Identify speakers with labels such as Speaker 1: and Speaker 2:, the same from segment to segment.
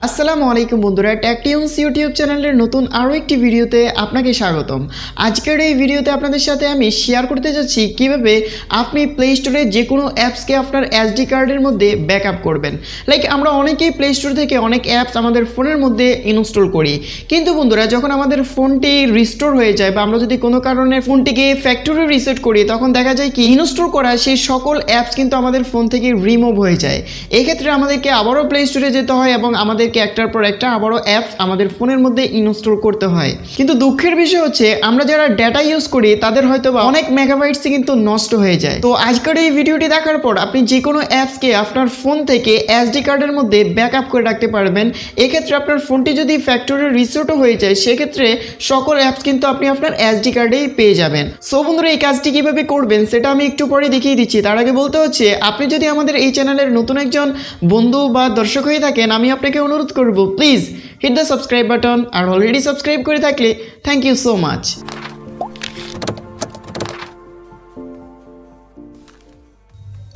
Speaker 1: আসসালামু আলাইকুম বন্ধুরা, টেকটিউন্স ইউটিউব চ্যানেলের নতুন আরও একটি ভিডিওতে আপনাকে স্বাগতম। আজকের এই ভিডিওতে আপনাদের সাথে আমি শেয়ার করতে যাচ্ছি কিভাবে আপনি প্লে স্টোরে যে কোনো অ্যাপসকে আপনার এসডি কার্ডের মধ্যে ব্যাকআপ করবেন। লাইক আমরা অনেকেই প্লে স্টোর থেকে অনেক অ্যাপস আমাদের ফোনের মধ্যে ইনস্টল করি, কিন্তু বন্ধুরা যখন আমাদের ফোনটি রিস্টোর হয়ে যায় বা আমরা যদি কোনো কারণে ফোনটিকে ফ্যাক্টরি রিসেট করি, তখন দেখা যায় কি ইনস্টল করা সেই সকল অ্যাপস কিন্তু আমাদের ফোন থেকে রিমুভ হয়ে যায়। এক্ষেত্রে আমাদেরকে আবারও প্লে স্টোরে যেতে হয় এবং আমাদের একটার পর একটা আবারও অ্যাপস আমাদের ফোনের মধ্যে ইনস্টল করতে হয়। কিন্তু দুঃখের বিষয় হচ্ছে আমরা যারা ডেটা ইউজ করি তাদের হয়তো অনেক মেগাবাইটস কিন্তু নষ্ট হয়ে যায়। তো আজকের এই ভিডিওটি দেখার পর আপনি যে কোনো অ্যাপসকে আপনার ফোন থেকে এসডি কার্ডের মধ্যে ব্যাকআপ করে রাখতে পারবেন। এক্ষেত্রে আপনার ফোনটি যদি ফ্যাক্টরি রিসেটও হয়ে যায়, সেক্ষেত্রে সকল অ্যাপস কিন্তু আপনি আপনার এসডি কার্ডেই পেয়ে যাবেন। সো বন্ধুরা, এই কাজটি কিভাবে করবেন সেটা আমি একটু পরে দেখিয়ে দিচ্ছি। তার আগে বলতে হচ্ছে, আপনি যদি আমাদের এই চ্যানেলের নতুন একজন বন্ধু বা দর্শক হয়ে থাকেন, আমি আপনাকে অনুরোধ করব, please hit the subscribe button. আর অলরেডি সাবস্ক্রাইব করে থাকলে thank you so much.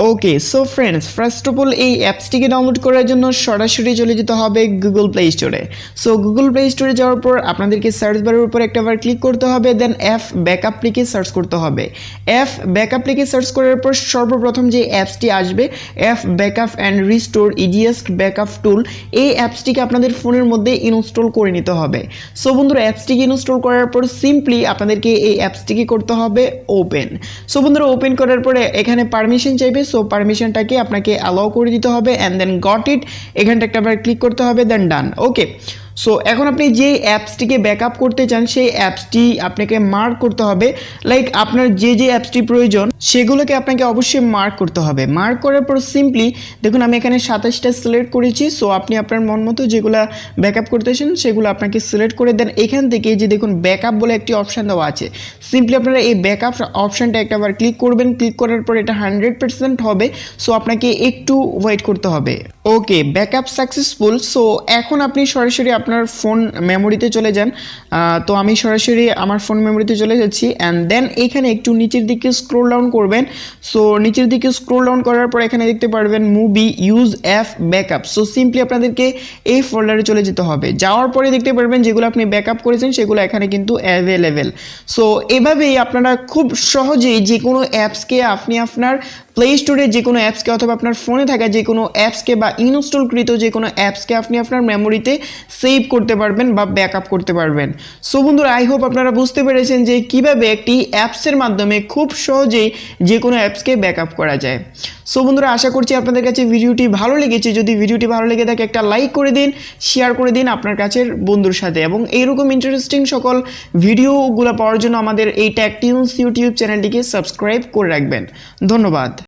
Speaker 1: Okay, so friends, first of all এই অ্যাপসটিকে ডাউনলোড করার জন্য সরাসরি চলে যেতে হবে গুগল প্লে স্টোরে। সো গুগল প্লে স্টোরে যাওয়ার পর আপনাদেরকে সার্চ বারের উপর একটাবার ক্লিক করতে হবে, দেন অ্যাপ ব্যাকআপ লিখে সার্চ করতে হবে। অ্যাপ ব্যাকআপ লিখে সার্চ করার পর সর্বপ্রথম যে অ্যাপসটি আসবে, app backup and restore easiest backup tool, এই অ্যাপসটিকে আপনাদের ফোনের মধ্যে ইনস্টল করে নিতে হবে। সো বন্ধুরা, অ্যাপসটিকে ইনস্টল করার পর সিম্পলি আপনাদেরকে এই অ্যাপসটিকে করতে হবে ওপেন। সো বন্ধুরা, ওপেন করার পরে এখানে পারমিশন চাইবে। সো পারমিশনটাকে আপনাকে অ্যালাউ করে দিতে হবে অ্যান্ড দেন গট ইট, এখানটা একটা আবার ক্লিক করতে হবে, দেন ডান। ওকে, সো এখন আপনি যে অ্যাপসটিকে ব্যাকআপ করতে চান সেই অ্যাপসটি আপনাকে মার্ক করতে হবে। লাইক আপনার যে যে অ্যাপসটি প্রয়োজন সেগুলোকে আপনাকে অবশ্যই মার্ক করতে হবে। মার্ক করার পর সিম্পলি দেখুন আমি এখানে 27টা সিলেক্ট করেছি। সো আপনি আপনার মন মতো যেগুলো ব্যাকআপ করতেছেন সেগুলো আপনাকে সিলেক্ট করে দেন। এখান থেকে যে দেখুন ব্যাকআপ বলে একটি অপশান দেওয়া আছে, সিম্পলি আপনারা এই ব্যাকআপ অপশানটা একটাবার ক্লিক করবেন। ক্লিক করার পর এটা 100% হবে। সো আপনাকে একটু ওয়েট করতে হবে। ওকে, ব্যাকআপ সাকসেসফুল। সো এখন আপনি সরাসরি আপনার ফোন মেমোরিতে চলে যান। তো আমি সরাসরি আমার ফোন মেমোরিতে চলে যাচ্ছি অ্যান্ড দেন এখানে একটু নিচের দিকে স্ক্রোল ডাউন করবেন। সো নিচের দিকে স্ক্রোল ডাউন করার পর এখানে দেখতে পারবেন movie use app backup. So simply আপনাদেরকে এই ফোল্ডারে চলে যেতে হবে। যাওয়ার পরে দেখতে পারবেন যেগুলো আপনি ব্যাকআপ করেছেন সেগুলো এখানে কিন্তু অ্যাভেলেবেল। সো এভাবেই আপনারা খুব সহজেই যে কোনো অ্যাপসকে আপনি আপনার প্লে স্টোরে যে কোনো অ্যাপসকে অথবা আপনার ফোনে থাকা যে কোনো অ্যাপসকে বা ইনস্টলকৃত যে কোনো অ্যাপসকে আপনি আপনার মেমোরিতে সেভ করতে পারবেন বা ব্যাকআপ করতে পারবেন। সো বন্ধুরা, আই হোপ আপনারা বুঝতে পেরেছেন যে কিভাবে একটি অ্যাপসের মাধ্যমে খুব সহজেই যে কোনো অ্যাপসকে ব্যাকআপ করা যায়। সো বন্ধুরা, আশা করছি আপনাদের কাছে ভিডিওটি ভালো লেগেছে। যদি ভিডিওটি ভালো লেগে থাকে একটা লাইক করে দিন, শেয়ার করে দিন আপনার কাছের বন্ধুর সাথে, এবং এইরকম ইন্টারেস্টিং সকল ভিডিওগুলো পাওয়ার জন্য আমাদের এই টেকটিউন্স ইউটিউব চ্যানেলটিকে সাবস্ক্রাইব করে রাখবেন। ধন্যবাদ।